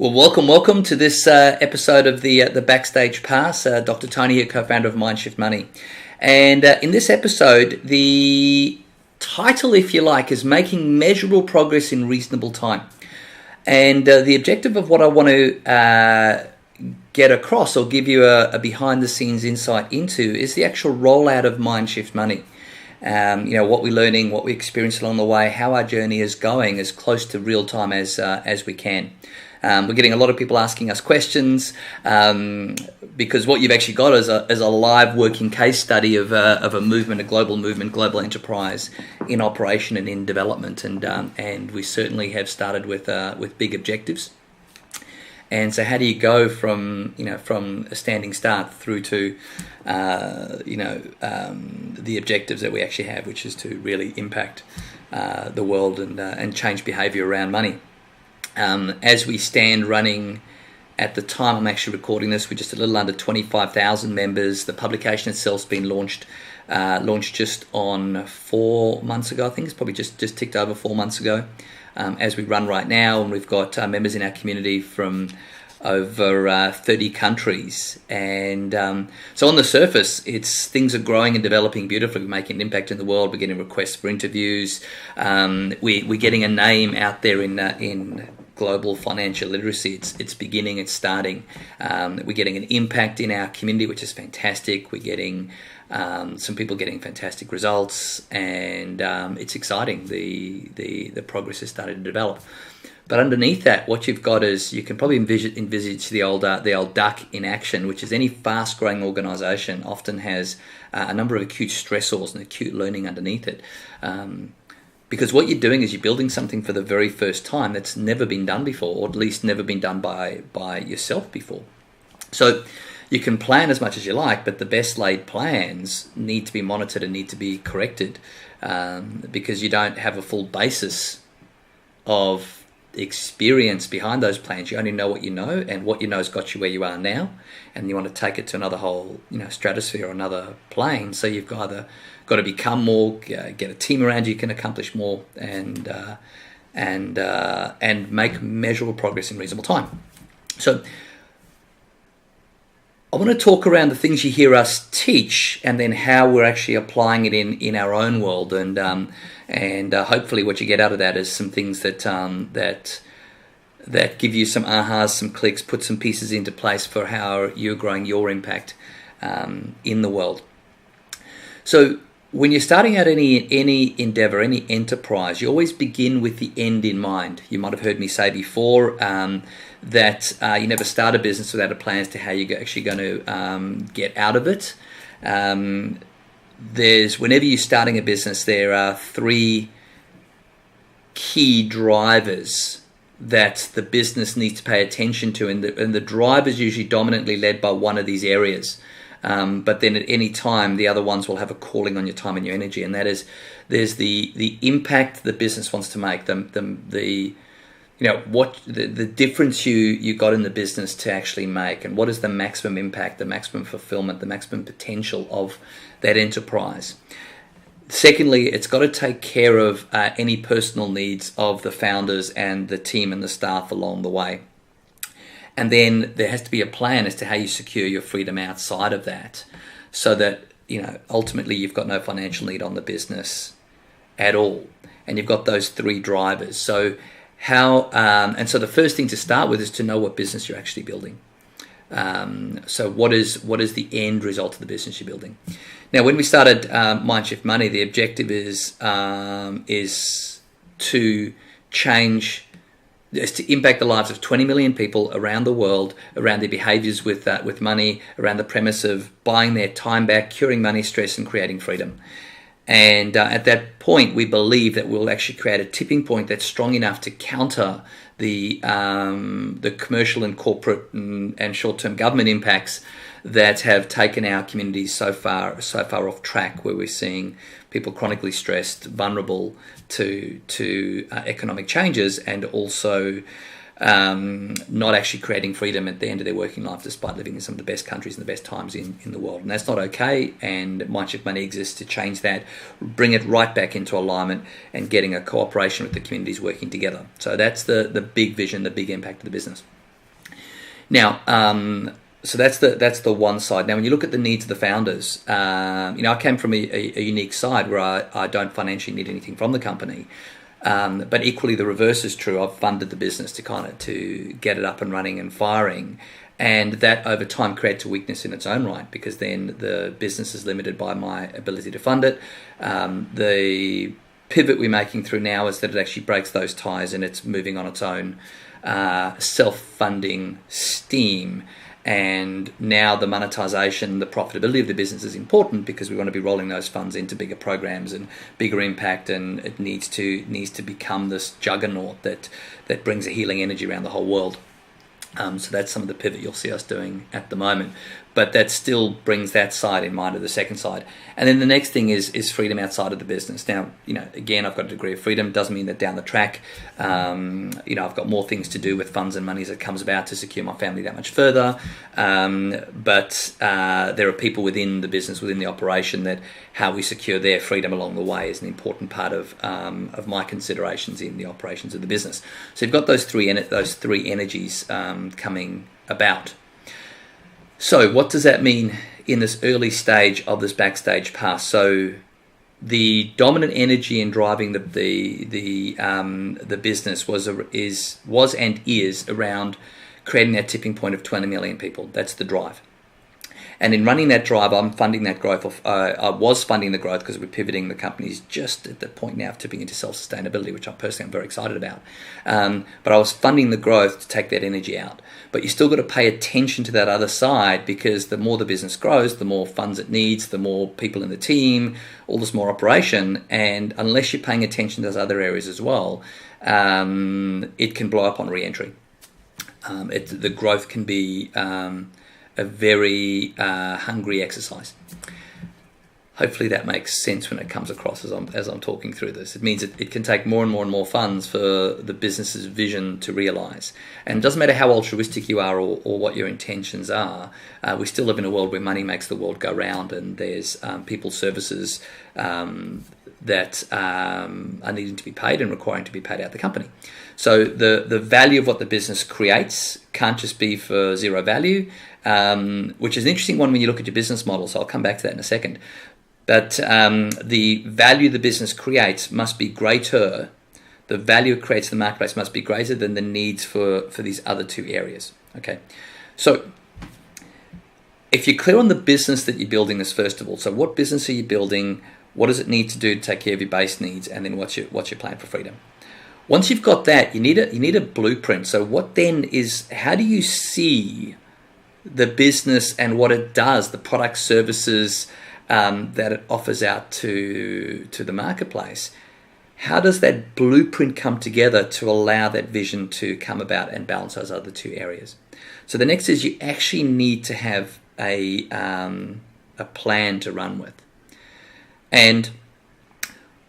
Well, welcome to this episode of the Backstage Pass. Dr. Tony here, co-founder of MindShift.money. And in this episode, the title, if you like, is Making Measurable Progress in Reasonable Time. And the objective of what I want to get across or give you a behind-the-scenes insight into is the actual rollout of MindShift.money. What we're learning, what we experience along the way, how our journey is going as close to real time as we can. We're getting a lot of people asking us questions because what you've actually got is a live working case study of a movement, a global enterprise in operation and in development, and we certainly have started with big objectives. And so, how do you go from a standing start through to the objectives that we actually have, which is to really impact the world and change behaviour around money. As we stand running at the time I'm actually recording this, we're just a little under 25,000 members. The publication itself's been launched just on 4 months ago. I think it's probably just ticked over 4 months ago. As we run right now, and we've got members in our community from over 30 countries, and so on the surface, things are growing and developing beautifully. We're making an impact in the world. We're getting requests for interviews. We're getting a name out there in global financial literacy. It's beginning. It's starting. We're getting an impact in our community, which is fantastic. We're getting some people getting fantastic results, and it's exciting. The progress is starting to develop. But underneath that, what you've got is you can probably envisage the old duck in action, which is any fast-growing organisation often has a number of acute stressors and acute learning underneath it. Because what you're doing is you're building something for the very first time that's never been done before, or at least never been done by yourself before. So you can plan as much as you like, but the best laid plans need to be monitored and need to be corrected because you don't have a full basis of experience behind those plans. You only know what you know, and what you know has got you where you are now, and you want to take it to another whole stratosphere or another plane. So you've either got to become more, get a team around you can accomplish more, and make measurable progress in reasonable time. So I want to talk around the things you hear us teach, and then how we're actually applying it in our own world, and hopefully what you get out of that is some things that give you some ahas, some clicks, put some pieces into place for how you're growing your impact in the world. So when you're starting out any endeavor, any enterprise, you always begin with the end in mind. You might have heard me say before that you never start a business without a plan as to how you're actually going to get out of it. Whenever you're starting a business, there are 3 key drivers that the business needs to pay attention to, and the driver is usually dominantly led by one of these areas. But then at any time, the other ones will have a calling on your time and your energy, and that is there's the impact the business wants to make, the difference you got in the business to actually make, and what is the maximum impact, the maximum fulfillment, the maximum potential of that enterprise. Secondly, it's got to take care of any personal needs of the founders and the team and the staff along the way. And then there has to be a plan as to how you secure your freedom outside of that, so that ultimately you've got no financial need on the business at all, and you've got those 3 drivers. So so the first thing to start with is to know what business you're actually building. So what is the end result of the business you're building? Now, when we started MindShift.money, the objective is to impact the lives of 20 million people around the world, around their behaviors with money, around the premise of buying their time back, curing money stress, and creating freedom. And at that point, we believe that we'll actually create a tipping point that's strong enough to counter the commercial and corporate and short-term government impacts that have taken our communities so far off track, where we're seeing people chronically stressed, vulnerable to economic changes, and also not actually creating freedom at the end of their working life, despite living in some of the best countries and the best times in the world. And that's not okay, and MindShift.money exists to change that, bring it right back into alignment, and getting a cooperation with the communities working together. So that's the big vision, the big impact of the business. Now, so that's the one side. Now, when you look at the needs of the founders, I came from a unique side where I don't financially need anything from the company. But equally, the reverse is true. I've funded the business to get it up and running and firing, and that over time creates a weakness in its own right, because then the business is limited by my ability to fund it. The pivot we're making through now is that it actually breaks those ties and it's moving on its own self-funding steam. And now the monetization, the profitability of the business is important, because we want to be rolling those funds into bigger programs and bigger impact, and it needs to become this juggernaut that brings a healing energy around the whole world. So that's some of the pivot you'll see us doing at the moment. But that still brings that side in mind of the second side. And then the next thing is freedom outside of the business. Now, again, I've got a degree of freedom. Doesn't mean that down the track, I've got more things to do with funds and money as it comes about to secure my family that much further. But there are people within the business, within the operation, that how we secure their freedom along the way is an important part of my considerations in the operations of the business. So you've got those three energies coming about. So what does that mean in this early stage of this backstage pass? So the dominant energy in driving the business was and is around creating that tipping point of 20 million people. That's the drive. And in running that drive, I'm funding that growth. I was funding the growth because we're pivoting the companies just at the point now of tipping into self-sustainability, which I personally am very excited about. But I was funding the growth to take that energy out. But you still got to pay attention to that other side, because the more the business grows, the more funds it needs, the more people in the team, all this more operation. And unless you're paying attention to those other areas as well, it can blow up on re-entry. The growth can be a very hungry exercise. Hopefully that makes sense when it comes across as I'm talking through this. It means it can take more and more funds for the business's vision to realize. And it doesn't matter how altruistic you are or what your intentions are, we still live in a world where money makes the world go round, and there's people services that are needing to be paid and requiring to be paid out the company. So the value of what the business creates can't just be for zero value, which is an interesting one when you look at your business model. So I'll come back to that in a second. But the value the business creates must be greater. The value it creates in the marketplace must be greater than the needs for these other two areas. Okay, so if you're clear on the business that you're building this, first of all, so what business are you building? What does it need to do to take care of your base needs? And then what's your plan for freedom? Once you've got that, you need a blueprint. So what then is, how do you see the business and what it does, the product, services that it offers out to the marketplace? How does that blueprint come together to allow that vision to come about and balance those other two areas? So the next is you actually need to have a plan to run with. And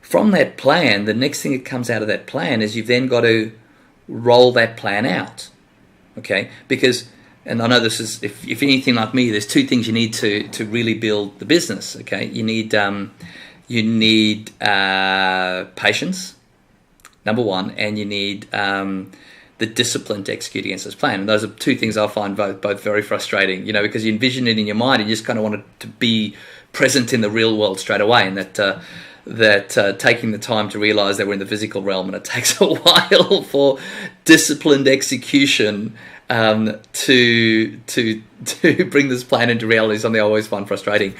from that plan, the next thing that comes out of that plan is you've then got to roll that plan out. Okay? Because, and I know this is, if you're anything like me, there's two things you need to really build the business. Okay? You need patience, number one, and you need the discipline to execute against this plan. And those are two things I find both very frustrating, because you envision it in your mind and you just kind of want it to be present in the real world straight away, and that taking the time to realize that we're in the physical realm and it takes a while for disciplined execution to bring this plan into reality is something I always find frustrating.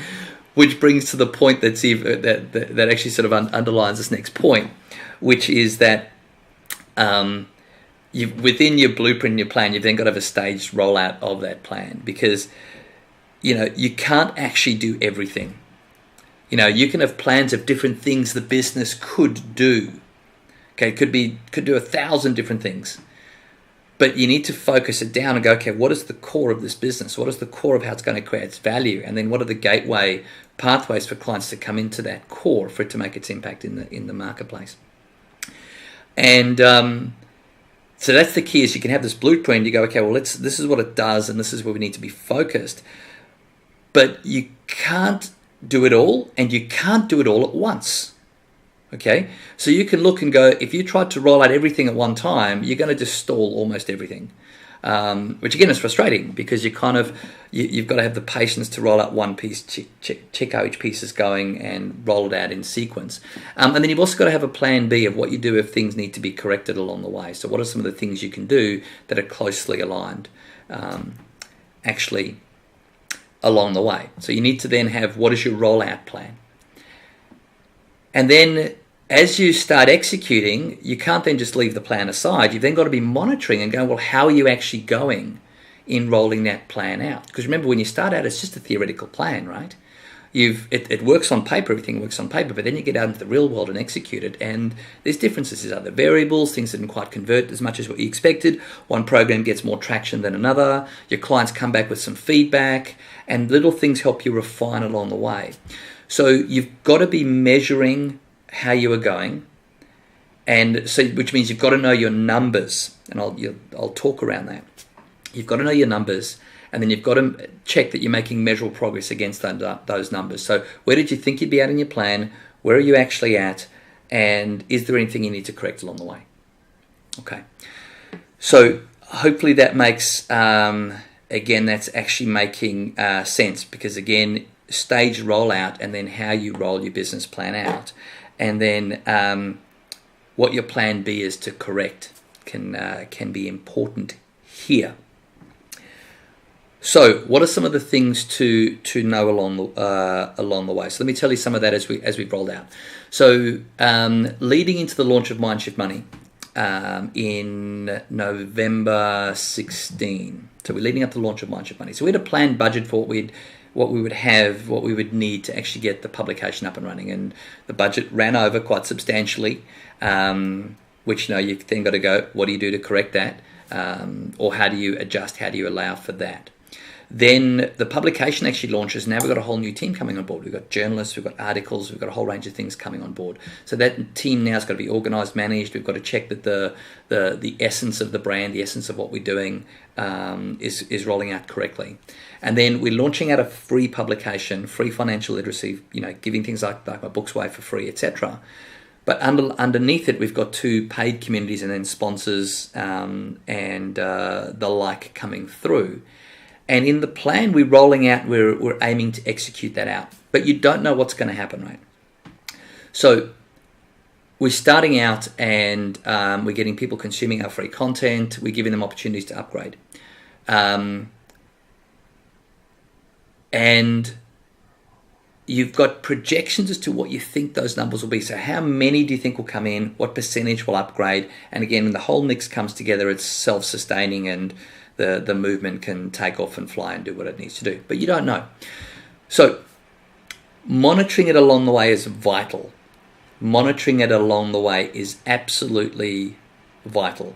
Which brings to the point that actually sort of underlines this next point, which is that within your blueprint and your plan, you've then got to have a staged rollout of that plan, because you can't actually do everything. You can have plans of different things the business could do. Okay, could do 1,000 different things. But you need to focus it down and go, okay, what is the core of this business? What is the core of how it's going to create its value? And then what are the gateway pathways for clients to come into that core for it to make its impact in the marketplace? And so that's the key, is you can have this blueprint. You go, okay, well, this is what it does, and this is where we need to be focused. But you can't do it all, and you can't do it all at once. Okay, so you can look and go, if you tried to roll out everything at one time, you're going to just stall almost everything. which again is frustrating because you've got to have the patience to roll out one piece, check how each piece is going, and roll it out in sequence. And then you've also got to have a plan B of what you do if things need to be corrected along the way. So what are some of the things you can do that are closely aligned actually along the way? So you need to then have, what is your rollout plan? And then as you start executing, you can't then just leave the plan aside. You've then got to be monitoring and going, well, how are you actually going in rolling that plan out? Because remember, when you start out, it's just a theoretical plan, right? It works on paper, everything works on paper, but then you get out into the real world and execute it, and there's differences. There's other variables, things that didn't quite convert as much as what you expected. One program gets more traction than another. Your clients come back with some feedback, and little things help you refine along the way. So you've got to be measuring how you are going, and so which means you've got to know your numbers, and I'll talk around that. You've got to know your numbers, and then you've got to check that you're making measurable progress against those numbers. So where did you think you'd be at in your plan? Where are you actually at? And is there anything you need to correct along the way? Okay. So hopefully that makes, again, that's actually making sense, because again, stage rollout and then how you roll your business plan out, and then what your plan B is to correct can be important here. So, what are some of the things to know along the way? So, let me tell you some of that as we've rolled out. So, leading into the launch of MindShift.money in November 16. So, we're leading up to the launch of MindShift.money. So, we had a planned budget for what we would need to actually get the publication up and running, and the budget ran over quite substantially. Which you've then got to go, what do you do to correct that, or how do you adjust? How do you allow for that? Then the publication actually launches. Now we've got a whole new team coming on board. We've got journalists, we've got articles, we've got a whole range of things coming on board. So that team now has got to be organised, managed. We've got to check that the essence of the brand, the essence of what we're doing is rolling out correctly. And then we're launching out a free publication, free financial literacy, giving things like my books away for free, etc. But underneath it, we've got 2 paid communities and then sponsors and the like coming through. And in the plan we're rolling out, we're aiming to execute that out. But you don't know what's going to happen, right? So we're starting out, and we're getting people consuming our free content. We're giving them opportunities to upgrade. And you've got projections as to what you think those numbers will be. So how many do you think will come in? What percentage will upgrade? And again, when the whole mix comes together, it's self-sustaining, and the movement can take off and fly and do what it needs to do. But you don't know. So monitoring it along the way is vital. Monitoring it along the way is absolutely vital.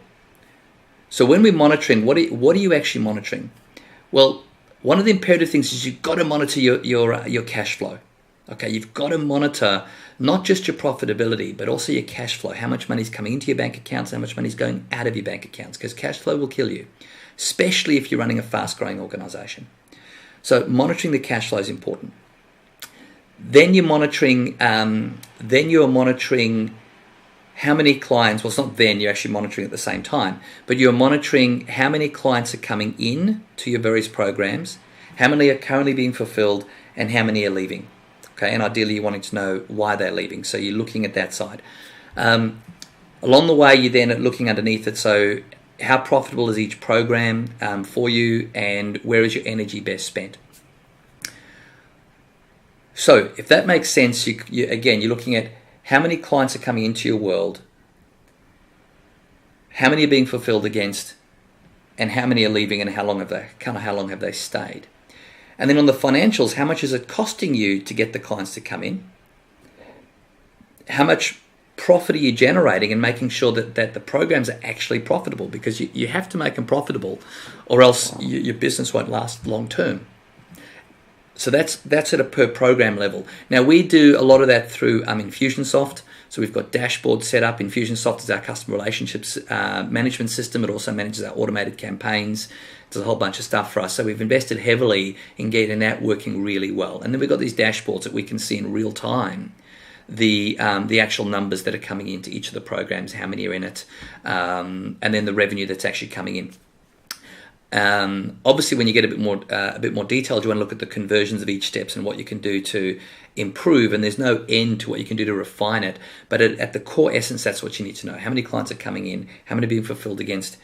So when we're monitoring, what are you actually monitoring? Well, one of the imperative things is you've got to monitor your cash flow. Okay, you've got to monitor not just your profitability, but also your cash flow. How much money is coming into your bank accounts, how much money is going out of your bank accounts, because cash flow will kill you, especially if you're running a fast-growing organization. So monitoring the cash flow is important. Then you're monitoring. How many clients, well, it's not then, you're actually monitoring at the same time, but you're monitoring how many clients are coming in to your various programs, how many are currently being fulfilled, and how many are leaving. Okay, and ideally you're wanting to know why they're leaving, so you're looking at that side. Along the way, you're then looking underneath it, so how profitable is each program for you, and where is your energy best spent? So if that makes sense, you're looking at how many clients are coming into your world, how many are being fulfilled against, and how many are leaving, and how long have they stayed? And then on the financials, how much is it costing you to get the clients to come in? How much profit are you generating, and making sure that the programs are actually profitable, because you have to make them profitable, or else your business won't last long term. So that's at a per program level. Now we do a lot of that through Infusionsoft. So we've got dashboards set up. Infusionsoft is our customer relationships management system. It also manages our automated campaigns. Does a whole bunch of stuff for us. So we've invested heavily in getting that working really well. And then we've got these dashboards that we can see in real time the actual numbers that are coming into each of the programs, how many are in it, and then the revenue that's actually coming in. Obviously, when you get a bit more detailed, you want to look at the conversions of each steps and what you can do to improve. And there's no end to what you can do to refine it. But at the core essence, that's what you need to know. How many clients are coming in? How many are being fulfilled against?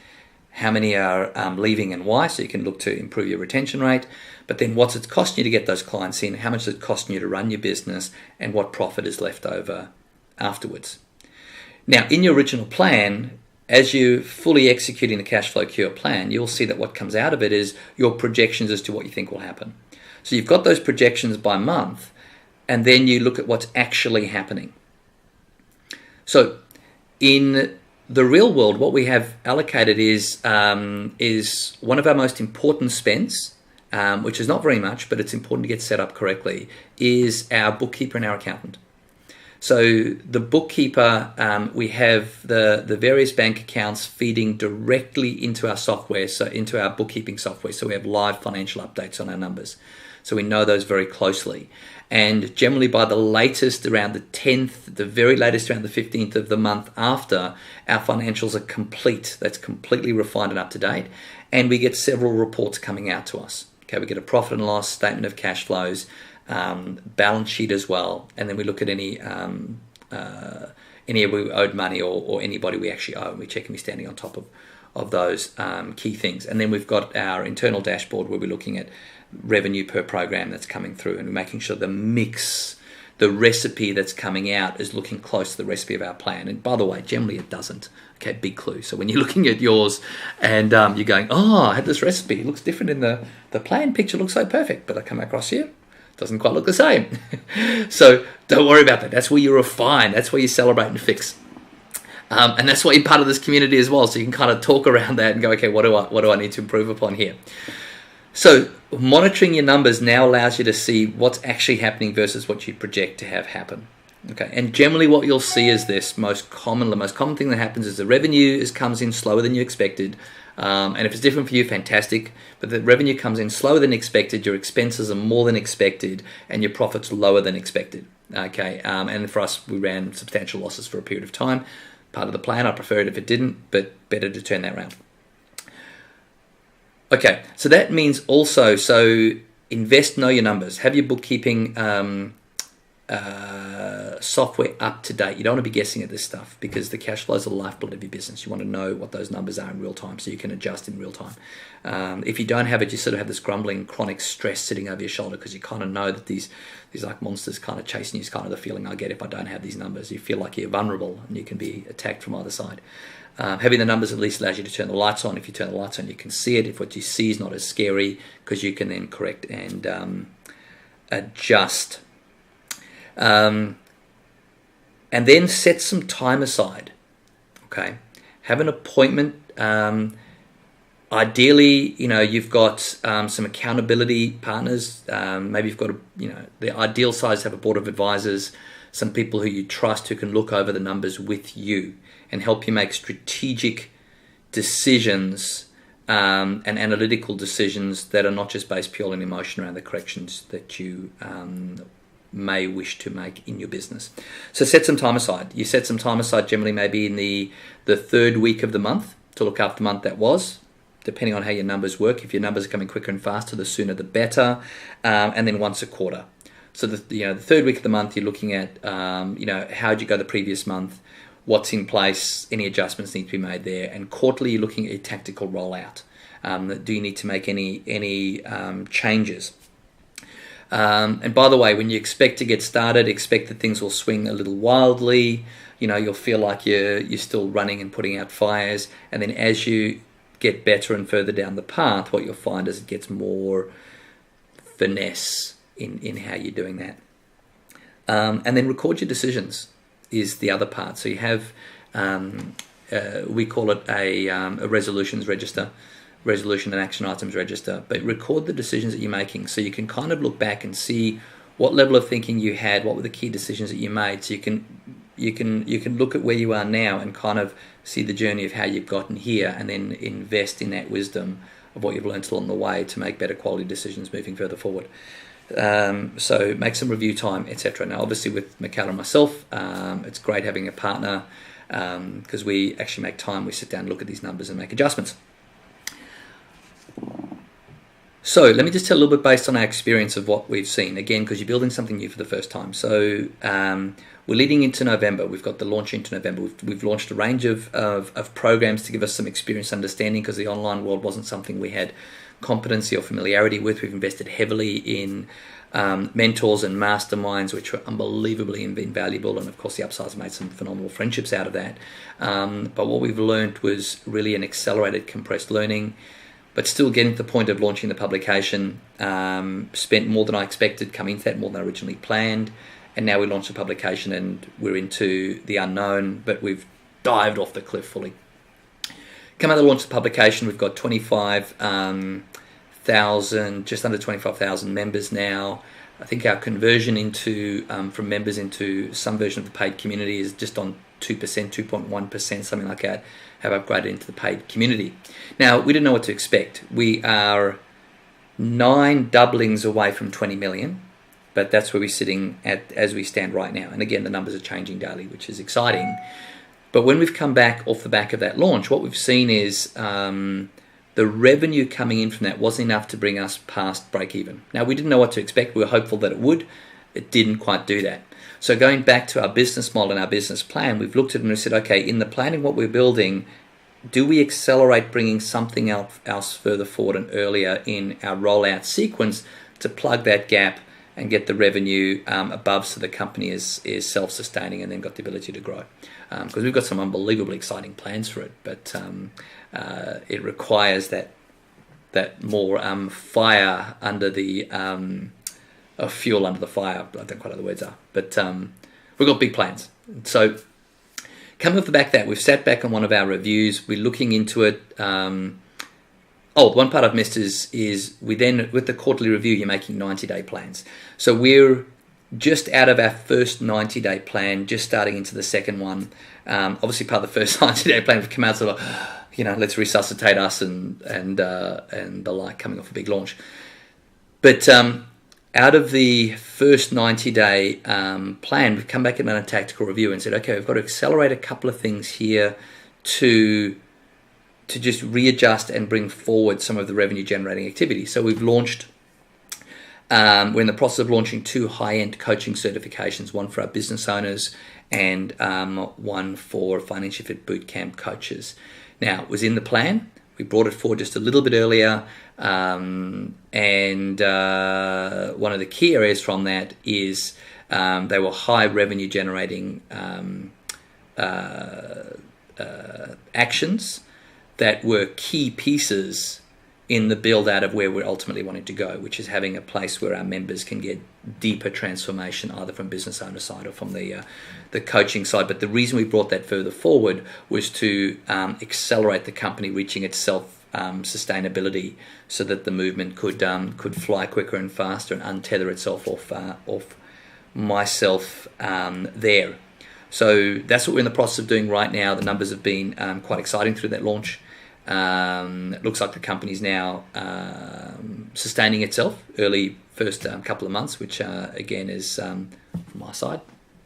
How many are leaving and why? So you can look to improve your retention rate. But then what's it costing you to get those clients in? How much is it costing you to run your business? And what profit is left over afterwards? Now, in your original plan, as you fully executing the cash flow cure plan, you'll see that what comes out of it is your projections as to what you think will happen. So you've got those projections by month, and then you look at what's actually happening. So in the real world, what we have allocated is one of our most important spends, which is not very much, but it's important to get set up correctly, is our bookkeeper and our accountant. So the bookkeeper, we have the various bank accounts feeding directly into our software, so into our bookkeeping software. So we have live financial updates on our numbers. So we know those very closely. And generally by the latest, around the 10th, the very latest around the 15th of the month after, our financials are complete. That's completely refined and up to date. And we get several reports coming out to us. Okay, we get a profit and loss, statement of cash flows, balance sheet as well. And then we look at any we owed money or anybody we actually owe. And we check and we're standing on top of those key things. And then we've got our internal dashboard where we're looking at revenue per program that's coming through, and we're making sure the mix, the recipe that's coming out is looking close to the recipe of our plan. And by the way, generally it doesn't. Okay, big clue. So when you're looking at yours and you're going, oh, I had this recipe, it looks different in the plan picture, looks so perfect, but I come across here, it doesn't quite look the same. So don't worry about that. That's where you refine. That's where you celebrate and fix. And that's why you're part of this community as well. So you can kind of talk around that and go, okay, what do I need to improve upon here? So monitoring your numbers now allows you to see what's actually happening versus what you project to have happen. Okay, and generally what you'll see is this: the most common thing that happens is the revenue comes in slower than you expected. And if it's different for you, fantastic. But the revenue comes in slower than expected, your expenses are more than expected, and your profits lower than expected. Okay, and for us, we ran substantial losses for a period of time. Part of the plan. I prefer it if it didn't, but better to turn that around. Okay, so that means also, invest, know your numbers. Have your bookkeeping software up to date. You don't want to be guessing at this stuff because the cash flows are the lifeblood of your business. You want to know what those numbers are in real time so you can adjust in real time. If you don't have it, you sort of have this grumbling, chronic stress sitting over your shoulder because you kind of know that these like monsters kind of chasing you is kind of the feeling I get if I don't have these numbers. You feel like you're vulnerable and you can be attacked from either side. Having the numbers at least allows you to turn the lights on. If you turn the lights on, you can see it. If what you see is not as scary, because you can then correct and adjust. And then set some time aside. Okay, have an appointment. Ideally, you've got some accountability partners. Maybe you've got the ideal size, have a board of advisors, some people who you trust who can look over the numbers with you and help you make strategic decisions and analytical decisions that are not just based purely on emotion around the corrections that you may wish to make in your business. So set some time aside. You set some time aside generally maybe in the third week of the month to look after the month that was, depending on how your numbers work. If your numbers are coming quicker and faster, the sooner the better. And then once a quarter. So the third week of the month, you're looking at how'd you go the previous month, what's in place, any adjustments need to be made there. And quarterly, you're looking at a tactical rollout. Do you need to make any changes? And by the way, when you expect to get started, expect that things will swing a little wildly. You'll feel like you're still running and putting out fires. And then as you get better and further down the path, what you'll find is it gets more finesse in how you're doing that. And then record your decisions is the other part. So you have, we call it a resolutions register, resolution and action items register, but record the decisions that you're making so you can kind of look back and see what level of thinking you had, what were the key decisions that you made, so you can look at where you are now and kind of see the journey of how you've gotten here and then invest in that wisdom of what you've learned along the way to make better quality decisions moving further forward. So make some review time, etc. Now obviously with Michaela and myself, it's great having a partner because we actually make time, we sit down and look at these numbers and make adjustments. So let me just tell a little bit based on our experience of what we've seen. Again, because you're building something new for the first time. So we're leading into November. We've got the launch into November. We've launched a range of programs to give us some experience understanding, because the online world wasn't something we had competency or familiarity with. We've invested heavily in mentors and masterminds, which were unbelievably invaluable, and of course the Upside's made some phenomenal friendships out of that. But what we've learned was really an accelerated, compressed learning, but still getting to the point of launching the publication. Spent more than I expected coming into that, more than I originally planned, and now we launched the publication and we're into the unknown, but we've dived off the cliff fully. Come out of the launch of the publication, we've got 25,000, just under 25,000 members now. I think our conversion into from members into some version of the paid community is just on 2%, 2.1%, something like that, have upgraded into the paid community. Now, we didn't know what to expect. We are 9 doublings away from 20 million, but that's where we're sitting at as we stand right now. And again, the numbers are changing daily, which is exciting. But when we've come back off the back of that launch, what we've seen is the revenue coming in from that wasn't enough to bring us past break even. Now, we didn't know what to expect. We were hopeful that it would. It didn't quite do that. So going back to our business model and our business plan, we've looked at it and we said, okay, in the planning what we're building, do we accelerate bringing something else further forward and earlier in our rollout sequence to plug that gap and get the revenue above, so the company is self-sustaining and then got the ability to grow? Because we've got some unbelievably exciting plans for it, but it requires that more fire under the fuel under the fire. I don't quite know what the words are, but we've got big plans. So coming off the back of that, we've sat back on one of our reviews. We're looking into it. One part I've missed is we then, with the quarterly review, you're making 90-day plans. So we're just out of our first 90-day plan, just starting into the second one. Obviously, part of the first 90-day plan, we've come out sort of, let's resuscitate us and the like, coming off a big launch. But out of the first 90-day plan, we've come back and done a tactical review and said, okay, we've got to accelerate a couple of things here to just readjust and bring forward some of the revenue generating activity. So we've launched, we're in the process of launching 2 high-end coaching certifications, one for our business owners and one for Financial Fit Bootcamp coaches. Now, it was in the plan. We brought it forward just a little bit earlier, and one of the key areas from that is they were high revenue generating actions that were key pieces in the build out of where we're ultimately wanting to go, which is having a place where our members can get deeper transformation, either from business owner side or from the coaching side. But the reason we brought that further forward was to accelerate the company reaching its sustainability, so that the movement could fly quicker and faster and untether itself off myself there. So that's what we're in the process of doing right now. The numbers have been quite exciting through that launch. It looks like the company's now sustaining itself early first couple of months, which again is, from my side,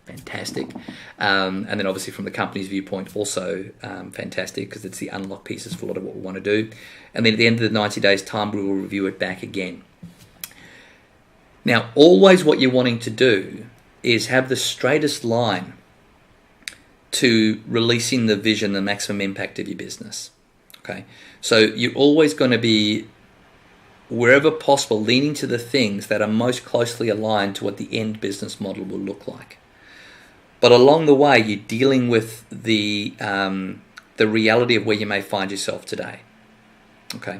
fantastic. And then obviously from the company's viewpoint, also fantastic, because it's the unlock pieces for a lot of what we want to do. And then at the end of the 90 days time, we will review it back again. Now, always what you're wanting to do is have the straightest line to releasing the vision, the maximum impact of your business. Okay, so you're always going to be, wherever possible, leaning to the things that are most closely aligned to what the end business model will look like. But along the way, you're dealing with the reality of where you may find yourself today. Okay,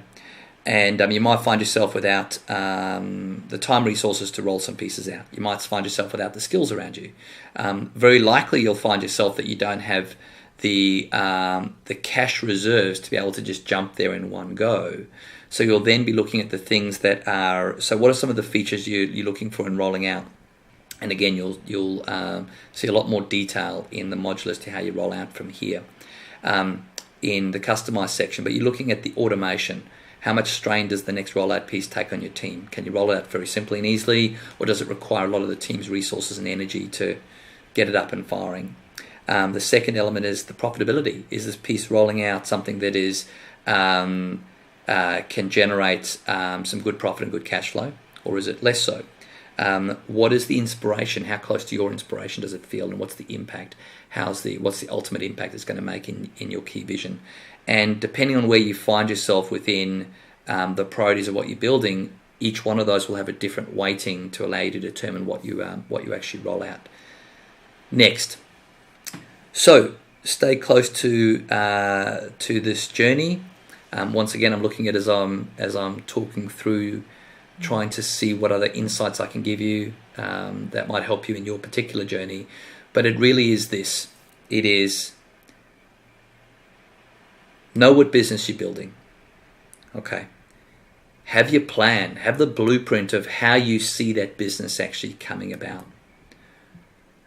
and you might find yourself without the time resources to roll some pieces out. You might find yourself without the skills around you. Very likely, you'll find yourself that you don't have the cash reserves to be able to just jump there in one go. So you'll then be looking at the things that are, so what are some of the features you're looking for in rolling out? And again, you'll see a lot more detail in the module as to how you roll out from here in the customized section. But you're looking at the automation. How much strain does the next rollout piece take on your team? Can you roll it out very simply and easily, or does it require a lot of the team's resources and energy to get it up and firing? The second element is the profitability. Is this piece rolling out something that is can generate some good profit and good cash flow, or is it less so? What is the inspiration? How close to your inspiration does it feel, and what's the impact? What's the ultimate impact it's going to make in your key vision? And depending on where you find yourself within the priorities of what you're building, each one of those will have a different weighting to allow you to determine what you actually roll out next. So stay close to this journey. Once again, I'm looking at as I'm talking through, trying to see what other insights I can give you that might help you in your particular journey. But it really is this. It is know what business you're building. Okay. Have your plan. Have the blueprint of how you see that business actually coming about.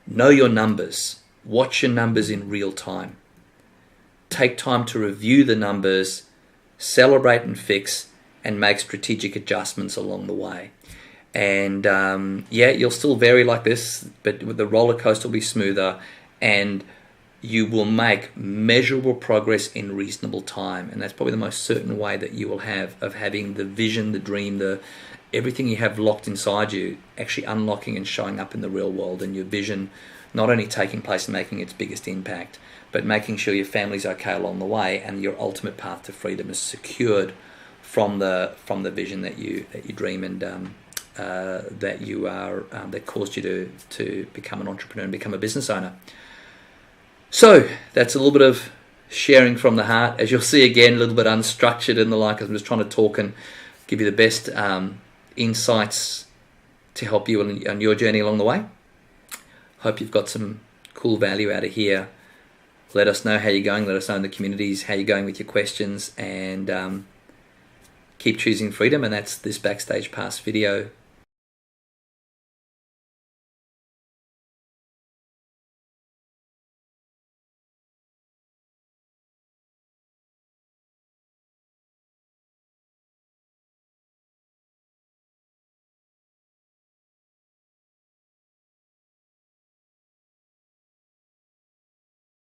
Know your numbers. Watch your numbers in real time. Take time to review the numbers, celebrate and fix, and make strategic adjustments along the way. And you'll still vary like this, but the roller coaster will be smoother, and you will make measurable progress in reasonable time. And that's probably the most certain way that you will have of having the vision, the dream, everything you have locked inside you actually unlocking and showing up in the real world, and your vision not only taking place and making its biggest impact, but making sure your family's okay along the way, and your ultimate path to freedom is secured from the vision that you dream, and that caused you to become an entrepreneur and become a business owner. So that's a little bit of sharing from the heart. As you'll see, again, a little bit unstructured and the like. I'm just trying to talk and give you the best insights to help you on your journey along the way. Hope you've got some cool value out of here. Let us know how you're going. Let us know in the communities how you're going with your questions, and keep choosing freedom. And that's this Backstage Pass video.